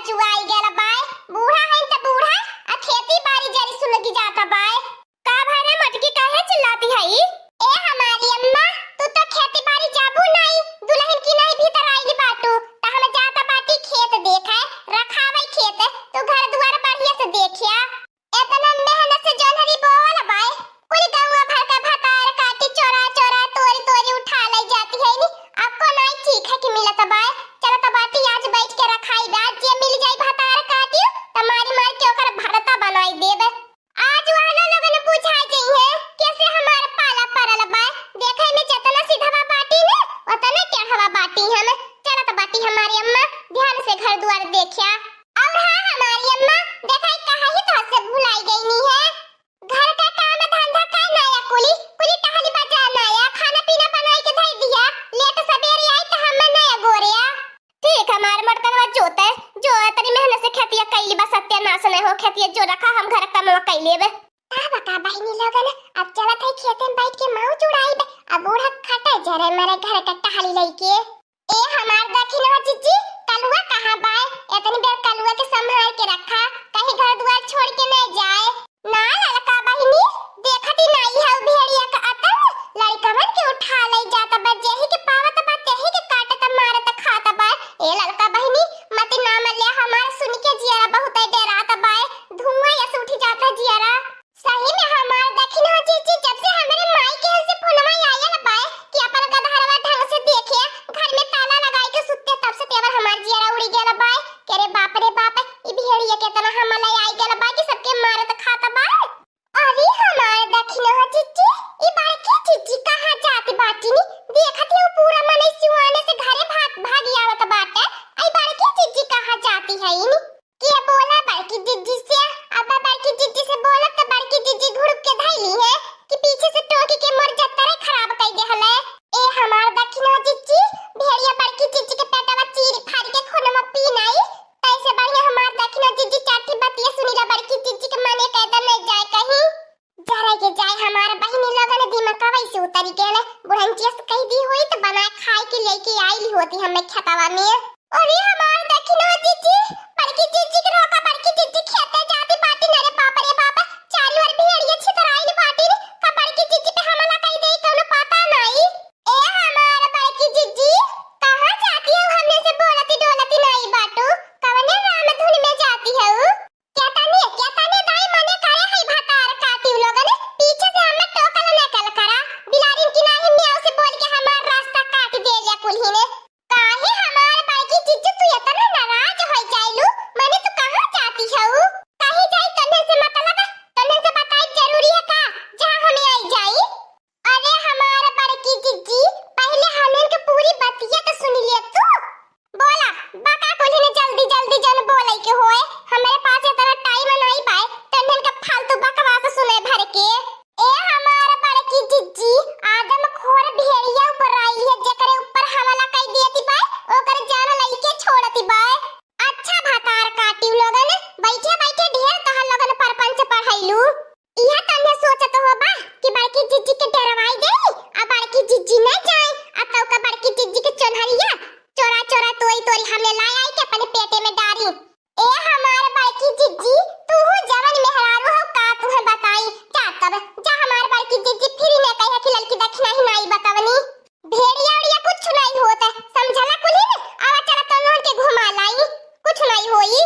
जुआई गेला बाय। बूढ़ा है त बूढ़ा आ खेती बाड़ी जरी सुलगी जाता बाय। का भाई रे मटकी काहे चिल्लाती है ए हमारी अम्मा, तू तो खेती बाड़ी जाबू नहीं, दुल्हन की नहीं भीतर आईली बाटू त हम जाता बाटी खेत देखे, रखावई खेत, तू घर द्वार बढ़िया से देखिया। इतना मेहनत से जोनहरी बोल बाय, पूरी गांव भर का भतार काटी चोरा चोरा तोरी तोरी उठा लाई जाती है नी, आपको नहीं ठीक है कि मिलत बाय। चलो त बाटी आज बैठ के रखाई बा, जे मिल जाई भतार काटी तमारी मार के ओकर भरता बनाई देबे। आज वाला लोगन बुझाई गई है कैसे हमार पाला परल बा, देखे में जतना सीधा बाटी ने उतना टेढ़वा बाटी हम। चलो त बाटी हमारी अम्मा ध्यान से घर द्वार देखिया। और हां हमारी अम्मा देखा कहां ही तो से भुलाई गई नी है, घर का काम धंधा का नया कुली कुली टहली बजा नया खाना पीना बनाई के धई दिया, लेट सवेरे आई त हम नया गोरिया। ठीक हमार मर्दनवा जोते जो तनी मेहनत से खेतिया कैली बा, सत्यानाश न हो खेतिया जो रखा हम घर का मवा कैले बे। का बका बहिनी लोगन अब चलत है खेत में बैठ के माऊ चुड़ाई बे, अब बूढ़ा खटा जरे मेरे घर का टहली लईके। ए हमार दखिनवा जीजी कलुआ कहां बाय, इतनी देर कलुआ के संभाल के रखा, कहीं घर द्वार छोड़ के न जाए। ना ललका बहिनी देखती नहीं है भेड़िया का अतन, लड़कवन के उठा लई जाता बा, जेही के पावत बा तेही के काटत मारत खाता बा। ए ललका बहिनी मत नाम ले हमार सुन के जियारा बहुत डराता बा, धुआं या उठ जाता जियारा। सही में हमार दखिनो जीजी जब से हमरे माई के से फोनवा आया ना बा कि अपन गधरवा ढंग से देखे घर में ताला लगाई के सुत्ते, तब से तेवर हमार जियारा उड़ी गेला बा। के रे बाप ई भेड़िया के तना हमला आई गेला बा कि सबके मारत खाता बा। अरे हमार दखिनो जीजी ई बाकी जीजी कहां जाती बाटी नी, देखती हूं पूरा मन सिवाने से घरे भागी आवत बाटे। आई बाकी जीजी कहां जाती है नी, के बोला बाकी जीजी से, अब बाकी जीजी से बोला त बाकी जीजी घुड़क के धैली है कि पीछे से टोकी के मर जाता रे खराब कई देहले। ए हमार दखिनो जीजी भेड़िया बाकी जीजी के पेटवा चीर फाड़ के खूनवा पी नहीं, तैसे बढ़िया हमार दखिनो जीजी चाटी बतिया सुनीला बाकी जीजी के माने कैदा ले जाए कहीं जरा के जाए। हमार बहिनी लोगन दिमाग वैसे उतरी गेले, बुढ़ंचिया से कह दी हुई तो बना खाए के लेके आईली होती हमें खेतवा में। अरे हमार दखिनो जीजी बड़की जीजी के रोका, बड़की जीजी खेते जाती बाटी नरे बाप रे बाप, चारों ओर भेड़िया छितराइल बाटी रे, का बड़की जीजी पे हमला कई दे कोनो पता नहीं। ए हमार बड़की जीजी कहां जाती हो, हमने से बोलती डोलती नहीं बाटू, कवने राम धुन में जाती हो। क्या ताने दाई मने करे है भतार काटी लोगन, पीछे से हमें टोकल न कल करा, बिलारिन की नाही म्याऊ से बोल के हमार रास्ता काट दे लिया कुल्ही ने। काहे हमार बाकी जीजी तू इतना नाराज हो जाइलू, माने तू कहां जाती हो, कहीं जाई तन्ने से मतलब तन्ने से बताई जरूरी है का जहां हमें आई जाई। अरे हमार बड़की जीजी पहले हमें के पूरी बतिया तो सुन लिए तू, बोला बका कुल्ही ने जल्दी जल्दी जन बोले के होए, हमारे पास इतना टाइम नहीं पाए तन्ने का फालतू बकवास सुने भर के। ए हमार बड़की जीजी आदम खोर भेड़िया ऊपर आई है, जेकरे ऊपर हमला कई देती बा ओकर जान लई के छोड़ती बा। अच्छा भतार काटी लोगन बैठे बैठे ढेर तह लोगन परपंच पढ़ाइलू, इहा तन्ने सोचत हो बा कि बड़की जीजी के डरवाई दे, आ बड़की जीजी न जाए आ तो का बड़की जीजी के चोनहरिया चोरा चोरा तोरी तोरी हमने लाई आई के अपने पेटे में डारी। ए हमार बड़की जीजी तू हो जवन मेहरारू हो का तू है बताई जा, तब जा हमार बड़की जीजी फिर ने कहे कि लड़की दखना ही नहीं बतावनी, भेड़िया उड़िया कुछ नहीं होता समझला कुली ने, आवा चला तो लोन के घुमा लाई कुछ नहीं होई।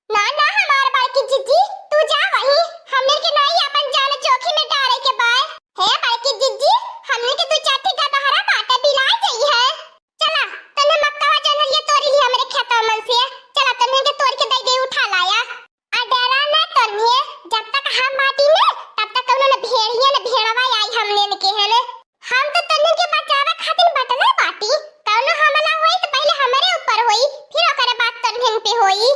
ना ना हमार बड़की जीजी तू जा वहीं, हमने के नहीं अपन जान चौकी में डाले के बाय। हे बड़की जीजी हमने के तू चाटी का दहरा बाटा बिला गई है, चला तने मक्का जनरिया तोरी ली हमरे खेतवा मन से, चला तने के तोड़ के दई दे उठा लाया। आ डरा ना तने, जब तक हम बाटी ने तब तक कोनो न भेड़िया न भेड़वा आई हमने के है ने, हम तो तने के बचावा खातिर बटले बाटी, कोनो हमला होई तो पहले हमरे ऊपर होई फिर ओकरे बाद तन्हन पे होई।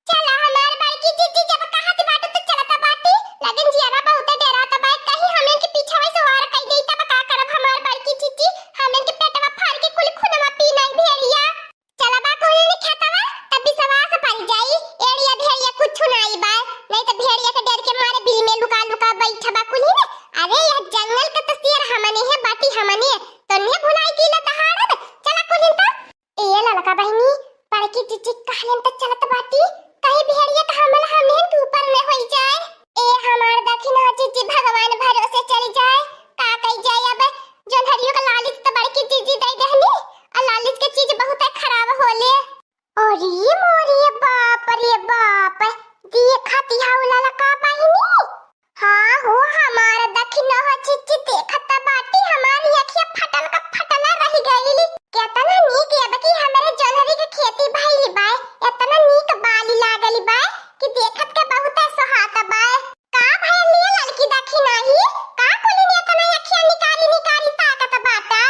चला हमार बड़की जीजी जब कहत बाटे तो चलता बाटी, लेकिन जियारा बहुत डराता बा, कहीं हमें के पीछे वैसे वार कई देई तब का करब हमार बड़की जीजी, हमें के पेटवा फाड़ के कुल खूनवा पी नहीं भेड़िया। चला बा कोई ने खेतवा तब विश्वास पड़ जाई, एड़िया भेड़िया कुछ नहीं बा, नहीं तो भेड़िया के डर के मारे बिल में लुका लुका बैठबा कुल ने। अरे यह जंगल का तो शेर हमने है बाटी हमने, तन्ने भुलाई की ल दहाड़, चला कुल तो ए ललका बहिनी बड़की चिच्ची कहलन त चलत बाटी कहीं भेड़िया का हमला हमने के ऊपर में होई जाए। ए हमार दखिना चिच्ची भगवान भरोसे चली जाए का कई जाए। अब जोन हरियो का लालिच त बड़की चिच्ची दे देहनी आ लालिच के चीज बहुत खराब होले। और ये मोरी बाप रे बाप देखती हाउला का बहिनी। हाँ हो हमार दखिना चिच्ची देखत बाटी हमारी अखियां फटल का फटला रह गईली। केतना नीक अब की हमरे जनहरी के खेती भइली बाय एतना नीक बाली लागली बाय कि देखत के बहुत सुहाता बाय। का भइली लड़की देखी नाही का कोली ने एतना अखियां निकारी निकारी ताकत बाटा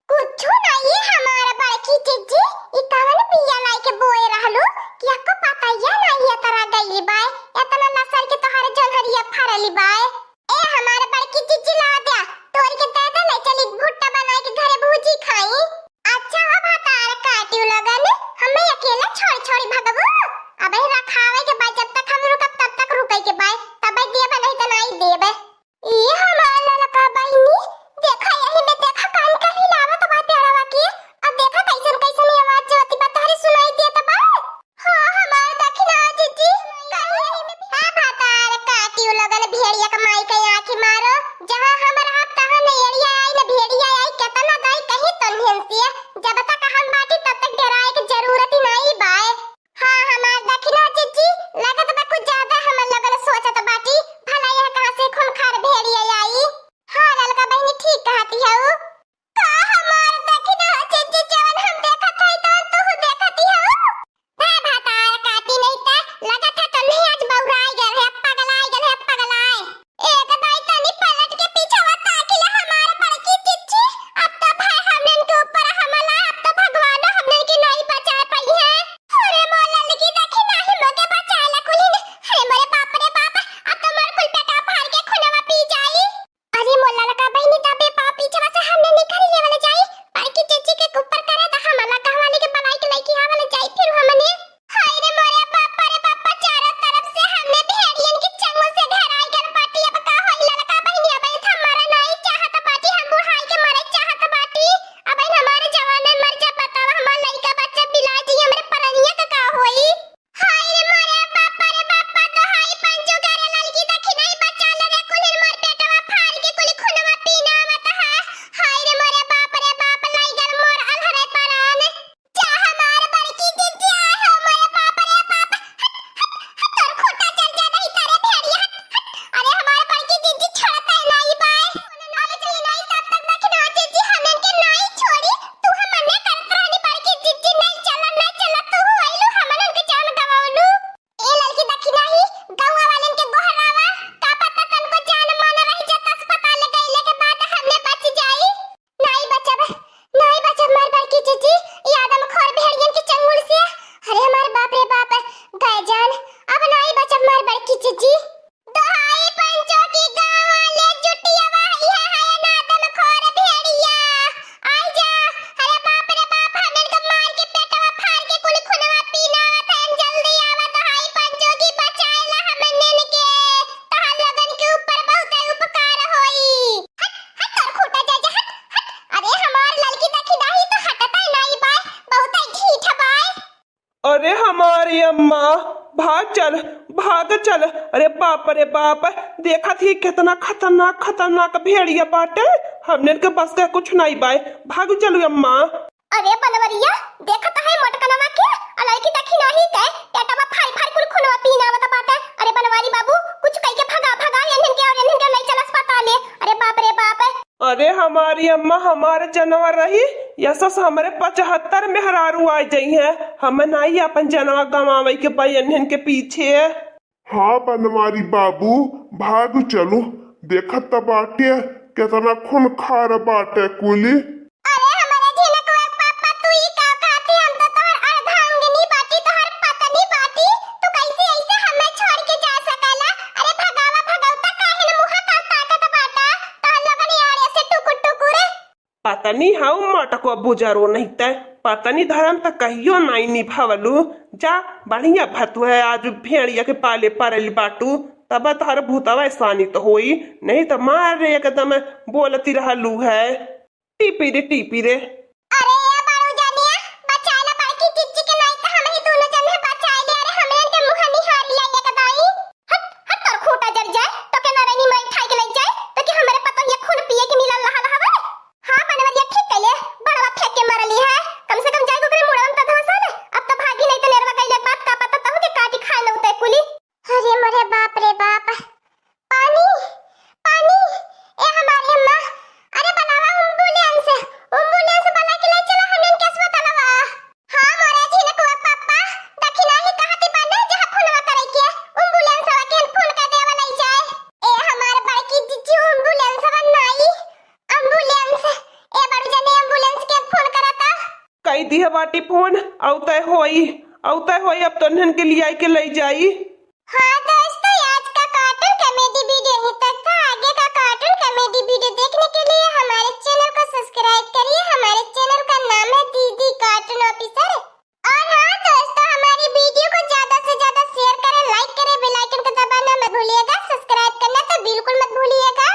कुछु नहीं। हमारा बड़की चिज्जी ई कवन बिया लाई के बोए रहलू कि आपको पता या नहीं एतना गईली बाय एतना लसर के तोहारे जनहरिया फरली बाय। ए हमारा बड़की चिज्जी ला दे तोर के दे दे नहीं चली भुट्टा बना के घरे भूजी खाई। अच्छा अब तार काटियो लगन हमें अकेला छोड़ छोड़ी भगबू। अब रखावे के बाद जब तक हम रुकब तब तक रुके के बाद तब देबे नहीं त नहीं देबे। ई हमारा लड़का बहिनी देखा यही में देखा कान का हिलावत बा पेड़वा के अब देखा कैसन कैसन आवाज जोती बतारी सुनाई देत बा। हां हमार दखिना जीजी कहीं यही में हां भातार काटियो लगन भेड़िया के माई के आंख मारो जहां हमर हाथ तहां नेड़िया आई न भेड़िया आई केतना दाई कहीं तन्हेंसिया जब तक हम बाटी तब तक डराए की जरूरत ही नहीं बाय। हां हमार दखिना जीजी लगत बा कुछ ज्यादा हम लगन सोचत बाटी भला यह कहां से खूंखार भेड़िया आई। हां ललका बहनी ठीक कहती है वो का हमार दखिना जीजी जवन हम देखत है तो तू देखती है बा भातार काटी नहीं त लगत है तन्हे आज बौराई गए है पगलाई एक दाई तनी पलट के पीछे वता कि हमार बड़की चिच्ची अब तो भाई हमन के ऊपर हमला अब तो भगवान हमन की नहीं बचा पाई है। अरे मोला लगी देखी नहीं मोके बचाला कुली अरे मोरे बाप रे बाप अब तो मोर कुल बेटा फाड़ के खुनवा पी जाई। अरे मोला लगा बहनी तबे पाप पीछे से हमने निकल ले वाले जाई बड़की चिच्ची के ऊपर करे तो हमला कहवाने के बनाई के लईकी आवाले जाई फिर हमने हाय रे मोरे बाप रे बाप चारों तरफ से हमने भेड़ियन की चंगों से घेराई कर बाटी अब का होई ललका बहनी अब हमारा नहीं चाहत बाटी हम बुढ़ाई के मरे चाहत बाटी अब हमारे जवान मर जा बतावा हमार लइका बच्चा बिलाजी हमरे परनिया का होई। हाय रे मोरे बाप तो हाय पंजो करे ललकी देखी नहीं बचा ले कुल मोर पेटवा फाड़ के कुल खुनवा पीना मत है। हाय रे मोरे बाप लाई गल मोर अलहरे परान जा हमार बड़की चिज्जी आ हो मोरे बाप रे बाप तोर खोटा चल जा नहीं तारे भेड़िया अरे हमार बड़की चिज्जी छोड़ता नहीं बाय नाले चली नहीं तब तक देखना चिज्जी हमन के नहीं छोड़ी तू हमने करत रहनी बड़की चिज्जी नहीं चला तू आइलू हमन के जान गवावलू। ए लड़की देखी नहीं गौवा वालन के गोहरावा का पता तन को जान मान रही जत अस्पताल गइले के बाद हमने बच जाई नहीं बचब मार बड़की चिज्जी ई आदम खोर भेड़ियन के चंगुल से। अरे हमार बाप रे बाप गए जान अब नहीं बचब मार बड़की चिज्जी। दोहाई पंचो की गांव वाले जुटिया वाही है नादम खोर भेड़िया आई जा। अरे बाप रे बाप हमन के मार के पेटवा फाड़ के कुल खुनवा पीना थन जल्दी आवा दोहाई पंचो की बचाएला हमन के तहां लगन के ऊपर बहुत उपकार होई। हट तोर खूटा जा हट अरे हमार लड़की देखी नहीं तो हटता नहीं बाय बहुत ढीठ बाय। अरे हमारी अम्मा भाग चल अरे बाप रे बाप देखा थी कितना खतरनाक भेड़िया बाटे हमने के बस का कुछ नहीं बाय भाग चलो अम्मा। अरे बनवरिया देखा तो है मोटकनवा के अलई की देखी नहीं के पेटवा फाड़ कुल खुनवा पीना मत बाटे। अरे बनवारी बाबू कुछ कह के भगा इन्हन के नहीं चल अस्पताल। अरे बाप रे बाप अरे हमारी अम्मा हमारे जानवर रही यशस हमारे 75 मेहरारू आ जाई है हमें नहीं अपन जानवर गवावे के बहन के पीछे। हाँ बनवारी बाबू भाग चलो देखत बाटे कितना खून खार बाटे कुली। अरे हमारे झिनकवा पापा तू ई का कहती हम तो तोहर अर्धांगिनी बाटी तोहर पत्नी बाटी तू कैसे ऐसे हमें छोड़ के जा सकला। अरे भगवता काहे न मुहा का ताकत बाटा तोहर लोगन यार ऐसे टुकुर पता नहीं हाउ मटको बुजरो नहीं तय पता नहीं धर्म तक कहियो नहीं निभावलू जा बढ़िया भतु है आज भेड़िया के पाले परली बाटू तब तोहर भूतवा सानी तो होई नहीं तो मार एकदम बोलती रहलू है टीपी रे। अरे ये बारू जानिया बचाला बाकी चिच्ची के नहीं तो हम बाटी फोन औतय होई अब तो नहन के लिए आई के ले जाई। हाँ दोस्तों, आज का कार्टून कॉमेडी वीडियो यहीं तक था। आगे का कार्टून कॉमेडी वीडियो देखने के लिए हमारे चैनल को सब्सक्राइब करिए। हमारे चैनल का नाम है दीदी कार्टून ऑफिसर। और हाँ दोस्तों, हमारी वीडियो को ज्यादा से ज्यादा शेयर करें, लाइक करें, बेल आइकन को दबाना मत भूलिएगा, सब्सक्राइब करना तो बिल्कुल मत भूलिएगा।